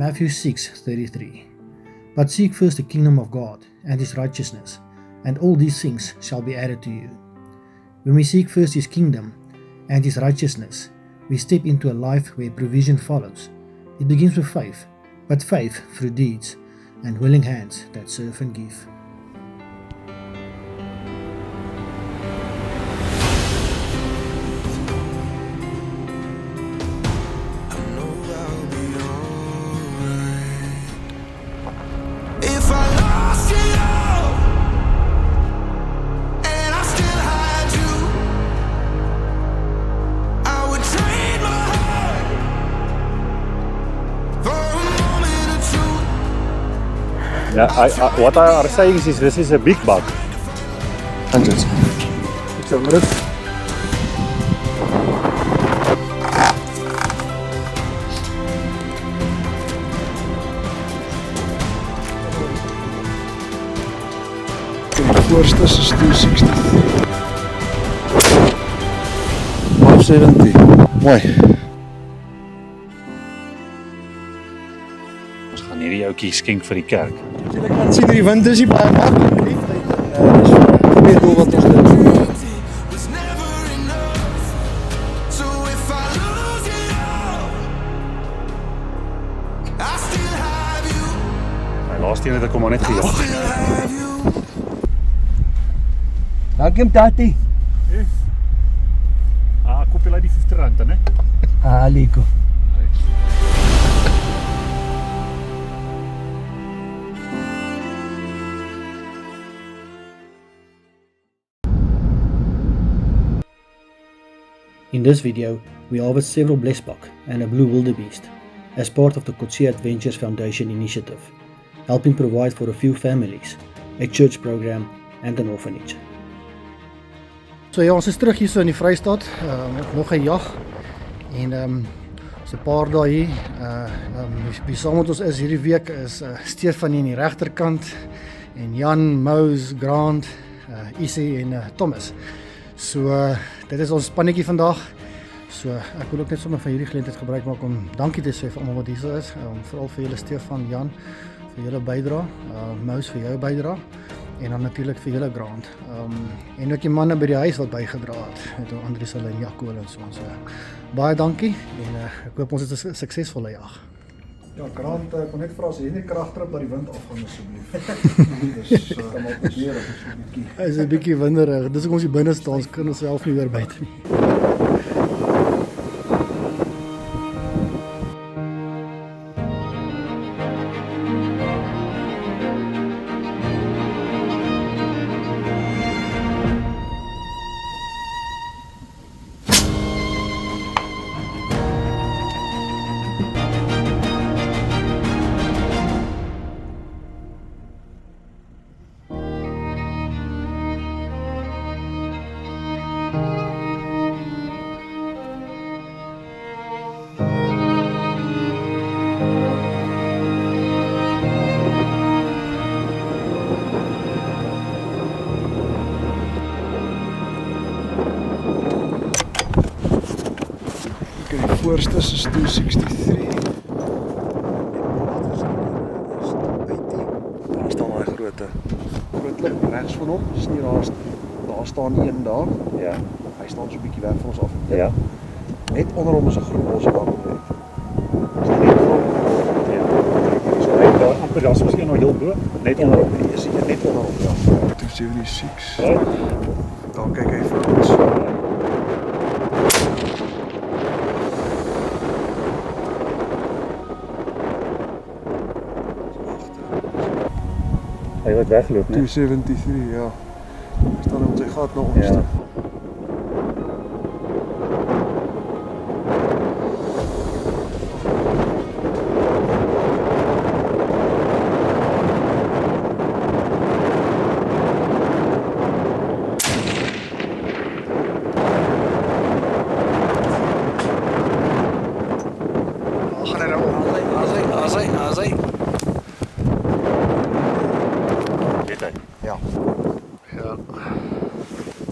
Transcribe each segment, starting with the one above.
Matthew 6:33. But seek first the kingdom of God and His righteousness, and all these things shall be added to you. When we seek first His kingdom and His righteousness, we step into a life where provision follows. It begins with faith, but faith through deeds and willing hands that serve and give. Yeah, what I are saying is this is a big bug. 100. It's 100. Die voorste is 260. 570. Mooi. Ons gaan hierdie ouetjie skink vir die kerk. Ek kan sien die wind is nie baie maklik nie. Dis gebeur doel wat ons doen. My laaste een het ek hom maar net gejaag. Dankie tati. Koop jy die R50 dan, hè? Liko. In this video, we harvest several blesbok and a blue wildebeest as part of the Kotse Adventures Foundation initiative, helping provide for a few families, a church program and an orphanage. So ja, ons is terug hier so in die Vrystaat, nog 'n jag en so 'n paar dae hier. Wie saam met ons is hierdie week is Stefan hier aan die regterkant en Jan, Mous, Grant, Isie en Thomas. So dit is ons spannetjie vandag. So ek wil ook net sommer van hierdie geleentheid gebruik maak om dankie te sê vir almal wat hier is, veral vir julle Stefan, Jan vir julle bydrae, Mous vir jou bydrae en dan natuurlik vir julle Grant. En ook die manne by die huis wat bygedra het, met Andries hulle en Jaco en so. So baie dankie en ek hoop ons het 'n suksesvolle jag. Ja, Grant, ek wil net vra as jy nie kragtrip laat die wind afgaan asseblief. Dis kan maar probeer of so 'n bietjie. Hy is 'n bietjie winderig. Dis hoekom ons hier binne staan, ons kan onsself nie weer buite nie. Die voorste is 263. Daar staan daai groot klip regs van hom. Dis nie daar staan een daar. Ja. Hy staan so 'n bietjie weg van ons af. Ja. Net onder hom is 'n groen bos waar hom net. Is dit net onder hom? Ja. So hy daar amper daar's miskien nog heel bo, net onder hom. Jy sien net onder hom, ja. 276. Daar kyk hy vir ons. Hy het weggeloop, né? 273, ja. Hy staan op sy gat na ons toe. Ja. Ja.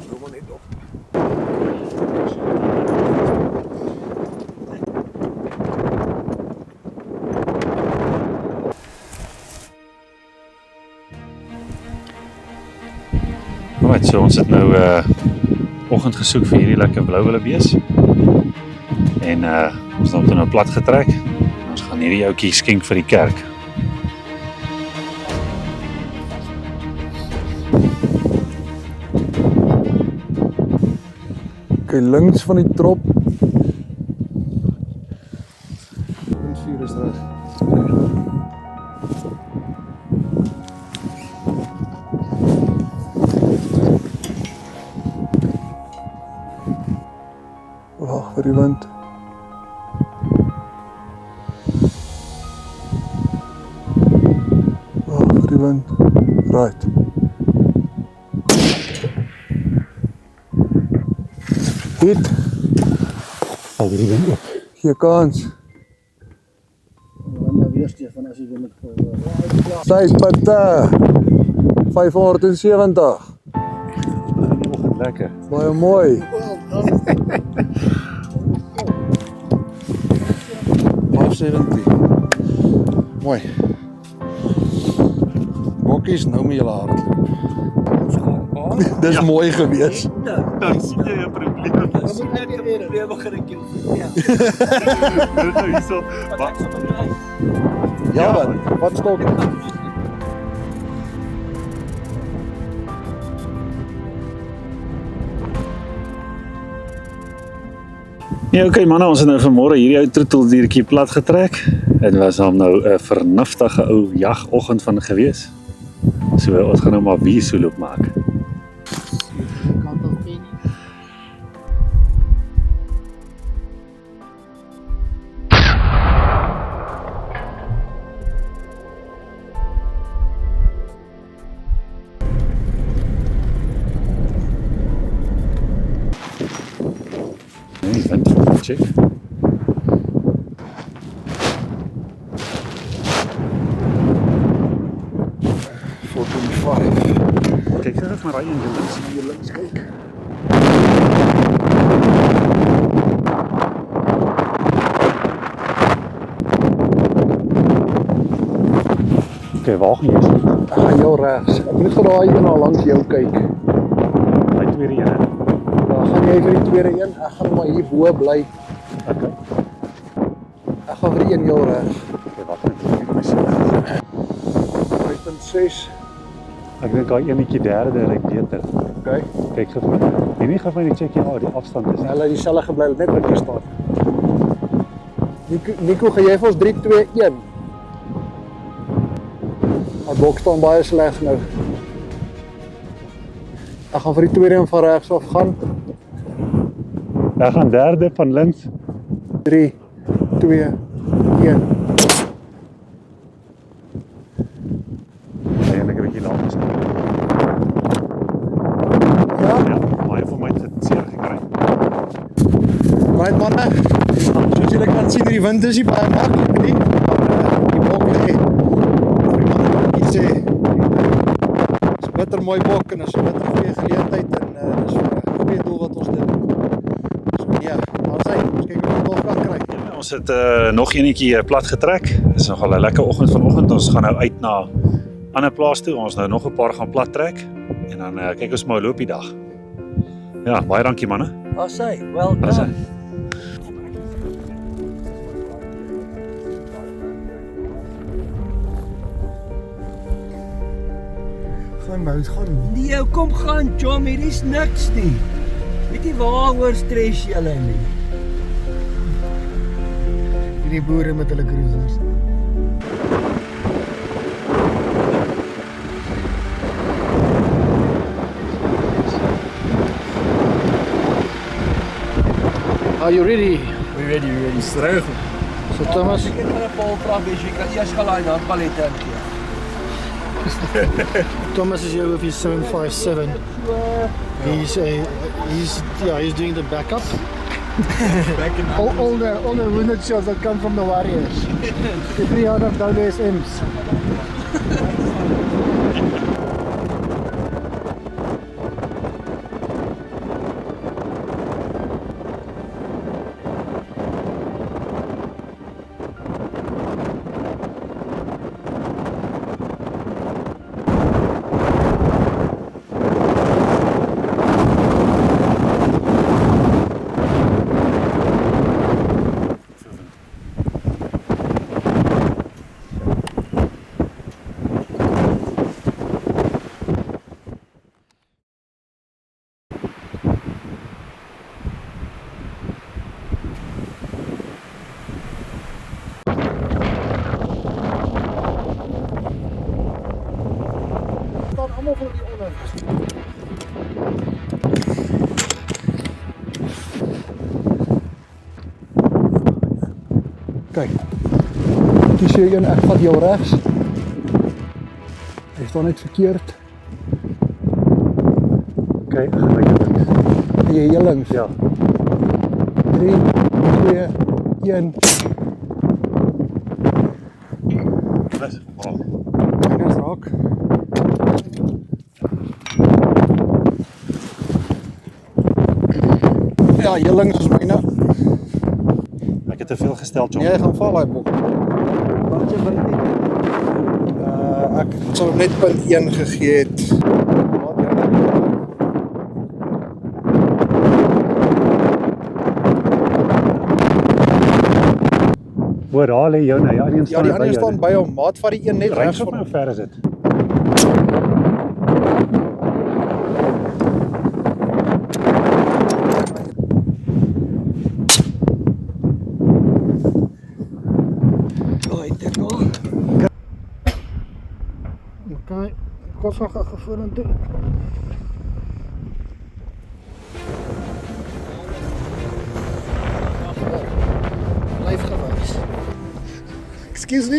Doe maar niet op. Right, so ons het nou oggend gesoek vir hierdie lekker blou wildebees. En ons het hom nou plat getrek. Ons gaan hierdie ouetjie skenk vir die kerk. Okay, links van die trop. Punt 4 is reg. Wag vir die wind. Wag vir die wind. Right. Hit. Al hierdie wind op. Gee kans. Dan maar weer Stefan as jy wil met gooi. Sy putte. 570. Die oggend lekker. Baie mooi. 570. Mooi. Bokkies, nou moet julle hardloop. Dis mooi gewees. Dan sien jy 'n probleem. Ons moet net weer probleme gaan ek jou vertel. Dit nou hierso. Ja man, wat stok? Ja, okay manne, ons het nou vanmôre hierdie ou troeteldiertjie plat getrek. Dit was hom nou 'n vernuftige ou jagoggend van gewees. So ons gaan nou maar weer sooloop maak. Kant op nie. Nee, wind, check. Kyk gou maar raai in die links kyk. Okay, waar gaan jy? Ek gaan jou regs. Ek moet vir daai een al langs jou kyk. Hy tweede een. Dan gaan jy vir die tweede een. Ek gaan maar hier bo bly. Okay. Ek gaan vir die een jou regs. Okay, wag net. 5.6. Ek dink daai enetjie derde ry beter. Okay. Kyk gou. Nie gaan my net check hier die afstand is. Hulle het dieselfde gebly, net wat hier staan. Nico, gaan jy vir ons 3 2 1? Die bok staan baie sleg nou. Ek gaan vir die tweede een van regs af gaan. Ek gaan derde van links. 3 2 1. Nee, ek 'n bietjie laat is. Ja, Ja, maar vir my het dit seer gekry. right manne. Soos julle kan sien, die wind is nie baie maklik nie. Die bok lê. Die manne kan nie sê. Dis 'n bitter mooi bok en is 'n bitter goeie geleentheid en dis vir 'n goeie doel wat ons dit doen. So ja, ons kyk of ons nog kan kry. Ja, ons het nog enetjie plat getrek. Dis nogal 'n lekker oggend vanoggend. Ons gaan nou uit na ander plaas toe. Ons nou nog 'n paar gaan plat trek en dan kyk ons maar loop die dag. Ja, baie dankie manne. Asai, well Asai. done. Gaan nou, gaan. Nee, kom gaan, John, hier is niks nie. Weet jy waaroor stres julle nie? Hierdie boere met hulle cruisers. Are you ready? We ready. Stryg. So Thomas, Ek het vir 'n Paul vra wie jy kan eers gaan daai handballette ingee. Thomas is here with his 757. He's doing the backup. all the wounded shells that come from the warriors. The 300 WSMs. nog van die onder. Kijk, kies je een echt van jou rechts. Hij staat niet verkeerd. Oké, gaan we links. En je hier links. Ja. 3, 2, 1. Dis. Oh. En is raak. Ja, hier links is myne. Ek het te veel gestel, John. Nee, hy gaan val hy bok. Wat jy by dit? Ek sal net punt 1 gegee het. Hoor, daar lê jou nou. Ja, die Ja, die ander staan by hom. Maat vat die een net regs Regs van hoe hom. ver is dit? Daai tackle. Okay, kom van gaan vorentoe. Blyf gewys. Excuse me.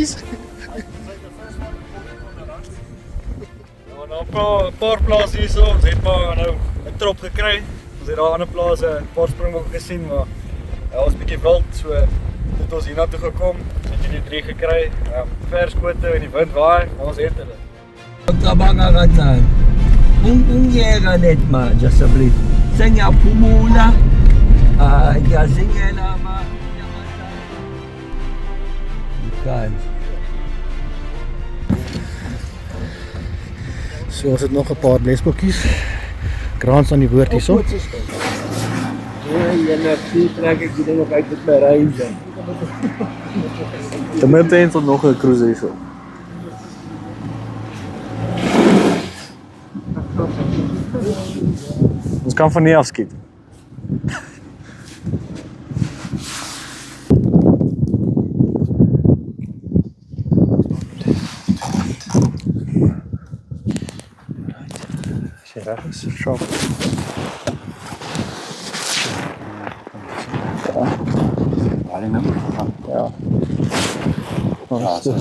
Ja, nou 'n paar plase hierso, ons het maar nou 'n trop gekry. Ons het daar ander plase 'n paar springbokke gesien, maar ja, ons bietjie wild, so het ons hiernatoe gekom. Het jy die 3 gekry. Verskote in die wind waai, maar ons het hulle. Kabanga kancane. Ungiyeka net manje asseblief. Sengiyaphumula. Ngiyazingela Kan. So ons het nog 'n paar blesbokkies. Kraans aan die woord hierso. Ja, jy trek ek die ding nog uit met my reis. Ten minste eens tot nog 'n cruiser hierso. Ons kan van nie afskiet. As jy reg is. Sharp. Waar nou? Ja. Ja, so.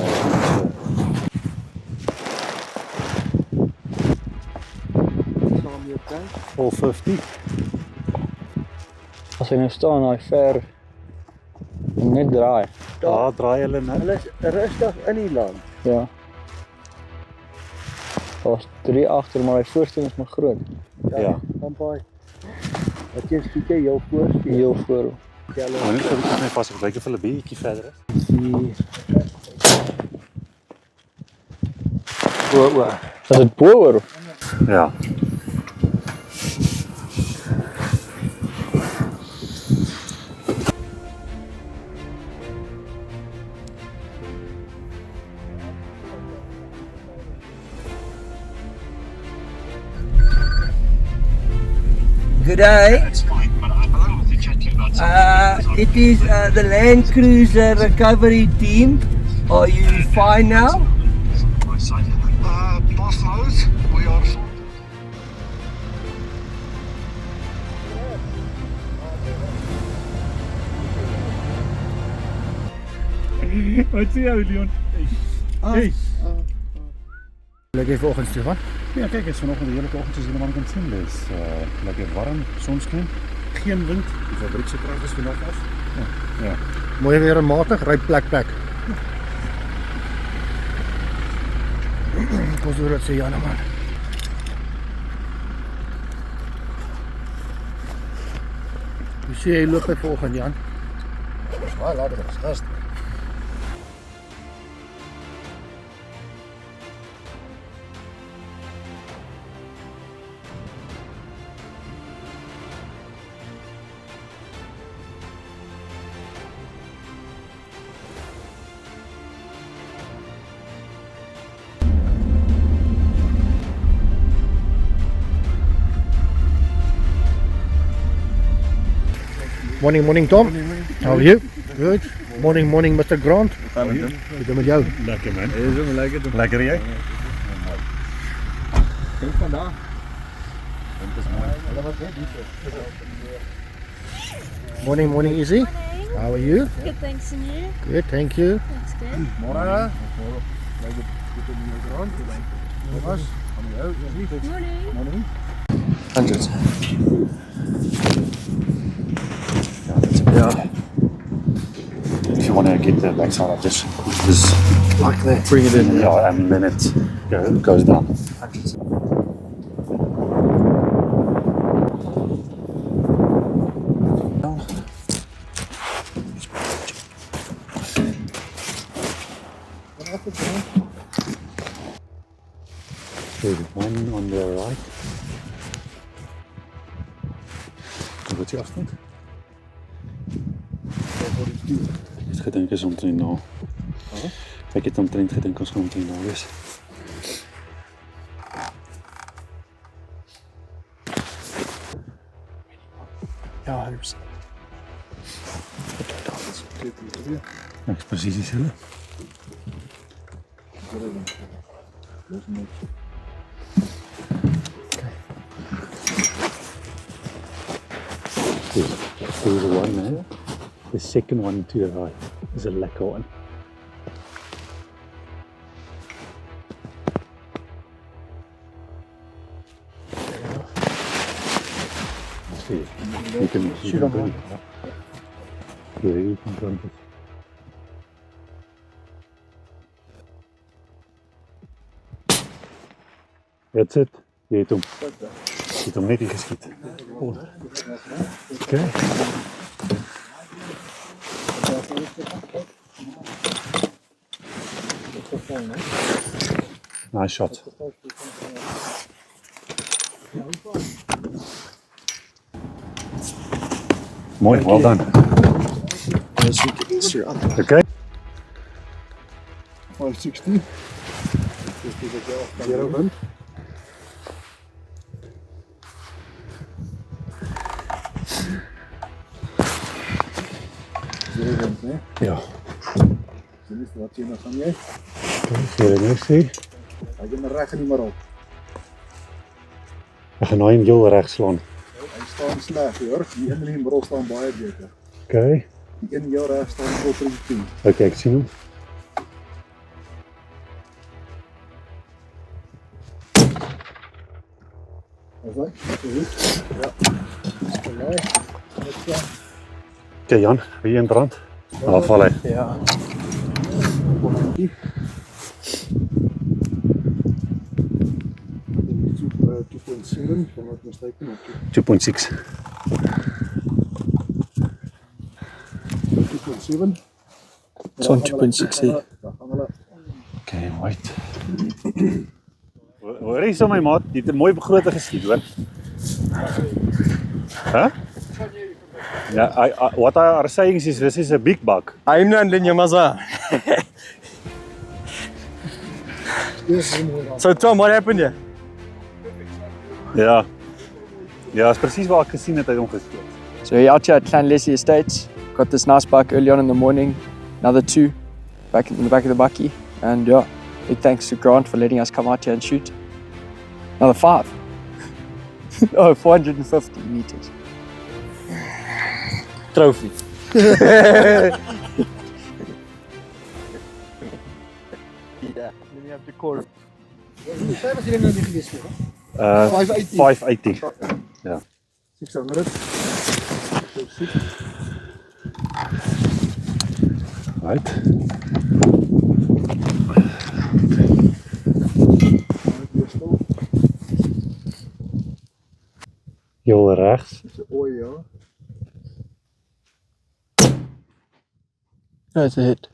450. As hy nou staan, hy ver net draai. Daar draai hulle nou. Hulle is rustig in die land. Ja. Daar's 3 agter, maar hy voorste is maar groot. Ja. Dan paai. Wat jy skiet jy jou voorste. Heel voor. Maar net so net my vas, ek kyk of hulle bietjie verder is. Is dit bo oor? Ja. Good day. It is the Land Cruiser recovery team. Are you fine now? Boss knows we are. Wat sê jy, Leon? Hey. Lekker vanoggend Stefan. Ja, kyk, is vanoggend die hele oggend soos julle maar kan sien, dis lekker warm, sonskyn, geen wind. Die fabriek se krag is vanaf af. Ja. Mooi weer en matig, ry plek. Kom so dit sê Jan man. Hoe sê jy loop hy vanoggend Jan? Baie later as gister. Morning Tom. How are you? Good. Morning Mr. Grant. Hoe doen met jou? Lekker man. Lekker jy? daar. Morning, Izzy. Morning. How are you? Good, thanks, and you? Good, thank you. That's good. Môre. Morning. Hundreds. Yeah. If you want to get the backside, I just Like that. Bring it in. yeah, and then it goes down. There's one on the right. Wat is die afstand? Het gedink is omtrent nou. Ek het omtrent gedink ons gaan omtrent nou wees. Ja, 100%. Ek is presies dieselfde. There's one there. The second one to the right is a lekker one. See, you can shoot on one. Yeah, you can run this. That's it. Jy het hom net nie geskiet. Okay. Nice shot. Mooi, well done. Okay. 560. Zero wind. Zero wind, né? Ja. Dis wat jy nou gaan jy. Hier nou sê. Hy gaan reg nie maar op. Ek gaan nou heel reg slaan. Hy staan sleg, hoor. Die een in die middel staan baie beter. Okay. Die een heel reg staan tot 10. Okay, ek sien hom. Is hy? Goed. Ja. Dis mooi. Net so. Okay, Jan, wie een brand? Daar val hy. Ja. Bonnie. 2.7, if I'm not mistaken, or 2.6. 2.7. It's on 2.6 here. Okay, wait. Hoor jy so my maat, jy het 'n mooi begrote geskiet, hoor. Huh? Yeah, what I are saying is this is a big buck. I'm not in Yamaza. So Tom, what happened here? Ja. Ja, is presies waar ek gesien het hy hom geskiet. So we're out here at Clanlessie Estates. Got this nice buck early on in the morning. Another 2 back in the back of the bucky. And yeah, big thanks to Grant for letting us come out here and shoot. Another 5. Oh, 450 meters. Trophy. Yeah, let me have the core. Sy was hier nou nie gewees nie. 580. Ja. 600. Right. Heel regs. Oei, ja. That's a hit.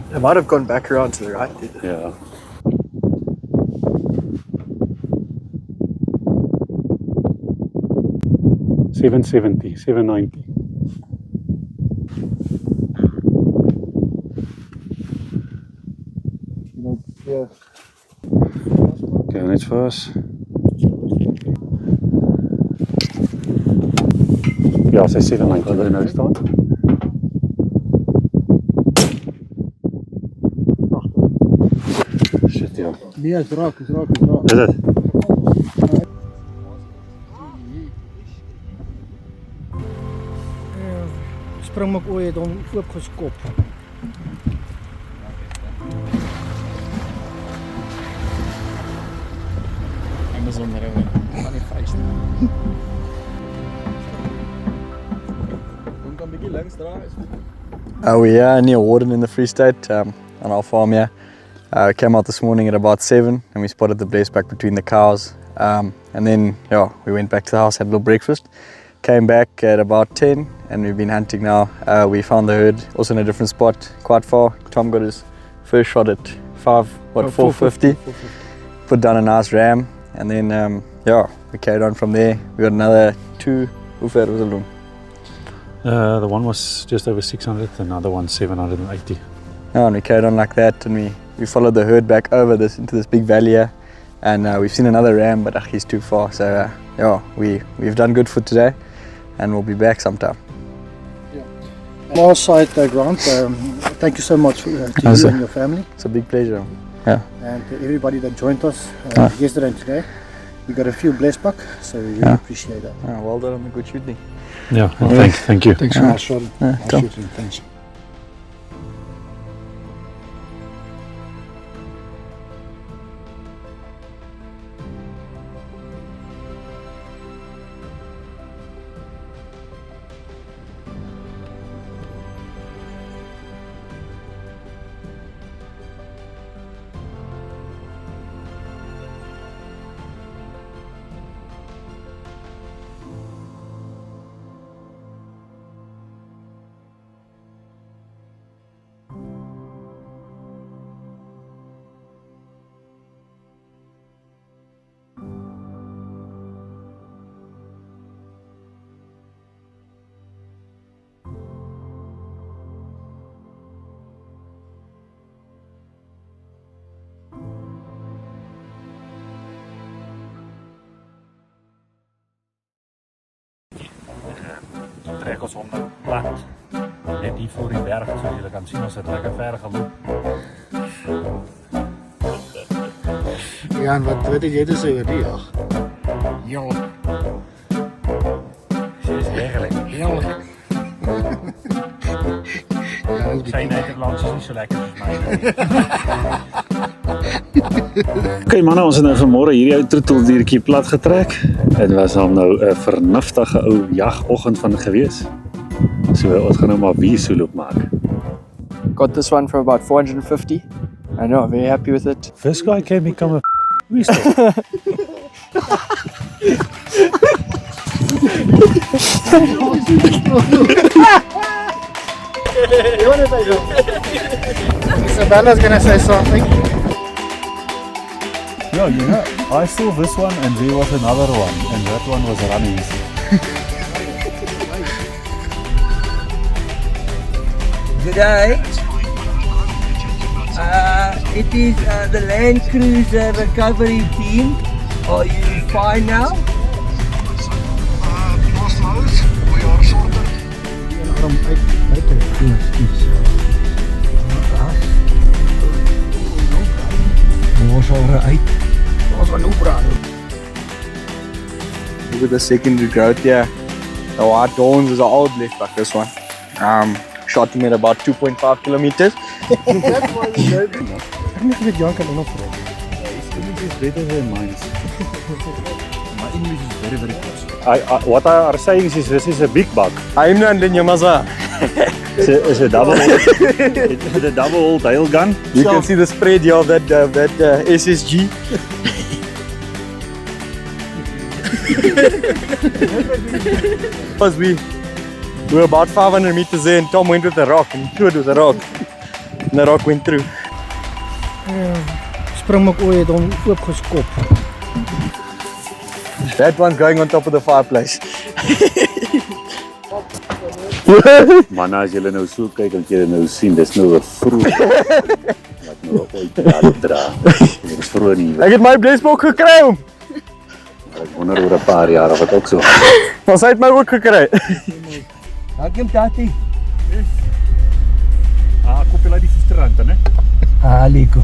It might have gone back around to the right. Ja. $770, $790. Ja. Okay, net first. Ja, sy 790 wat nou staan. Shit, ja. Nee, is raak. Is dit? Springbok ooi het hom oopgeskop. We're here near Warden in the Free State, on our farm here. Came out this morning at about 7 and we spotted the blesbok between the cows. And then we went back to the house, had a little breakfast. Came back at about 10 and we've been hunting now. We found the herd also in a different spot, quite far. Tom got his first shot at 450. Put down a nice ram and then we carried on from there. We got another 2. Hoe ver was het? The one was just over 600, another one 780. And we carried on like that and we followed the herd back over into this big valley here. And we've seen another ram, but he's too far. So we've done good for today and we'll be back sometime. On our side, Grant, thank you so much to you and your family. It's a big pleasure. Yeah. And to everybody that joined us yesterday and today. We got a few blesbok, so we really appreciate that. Well done on the good shooting. Yeah, thank you. Thanks so much. Tom. Thanks. Trek ons hom nou plat. Net hier voor die berg, soos julle kan sien, ons het lekker ver geloop. Ja, en wat het jy te sê oor die jag? Heerlijk. Sy is heerlijk. Heerlijk. Sy Nederlands is nie so lekker soos my. Okay manne, ons het nou vanmôre hierdie ou troeteldiertjie plat getrek. Dit was al nou 'n vernuftige ou jagoggend van gewees. So ons gaan nou maar weer soloop maak. Got this one for about 450. I know, very happy with it. This guy can become a whistle. Isabella's gonna say something. Yeah, you know, I saw this one and there was another one and that one was running. Good day. It is the Land Cruiser recovery team. Are you fine now? Look at the secondary growth here. The white dawns is an old blesbok, this one. Shot him at about 2.5 kilometers. Ek weet Jan kan onopvra. His English is better than mine. My English is very, very close. What I are saying is this is a big buck. I'm not in Yamaza. It's a double it's a double tail gun. You can see the spread here of that SSG. We were about 500 meters there and Tom went with a rock and he threw it with a rock. And the rock went through. Springbok ooi het hom oopgeskop. That one's going on top of the fireplace. Man, as julle nou so kyk, dan julle nou sien, dis nou 'n vroeg. Wat Ja, dit dra. Dit is vroeg nie. Ek het my blesbok gekry hom. Ek wonder oor 'n paar jaar of dit ook so. Maar sy het my ook gekry. Dankie om tati. Ah, koop jy die R50, né? Ah, Liko.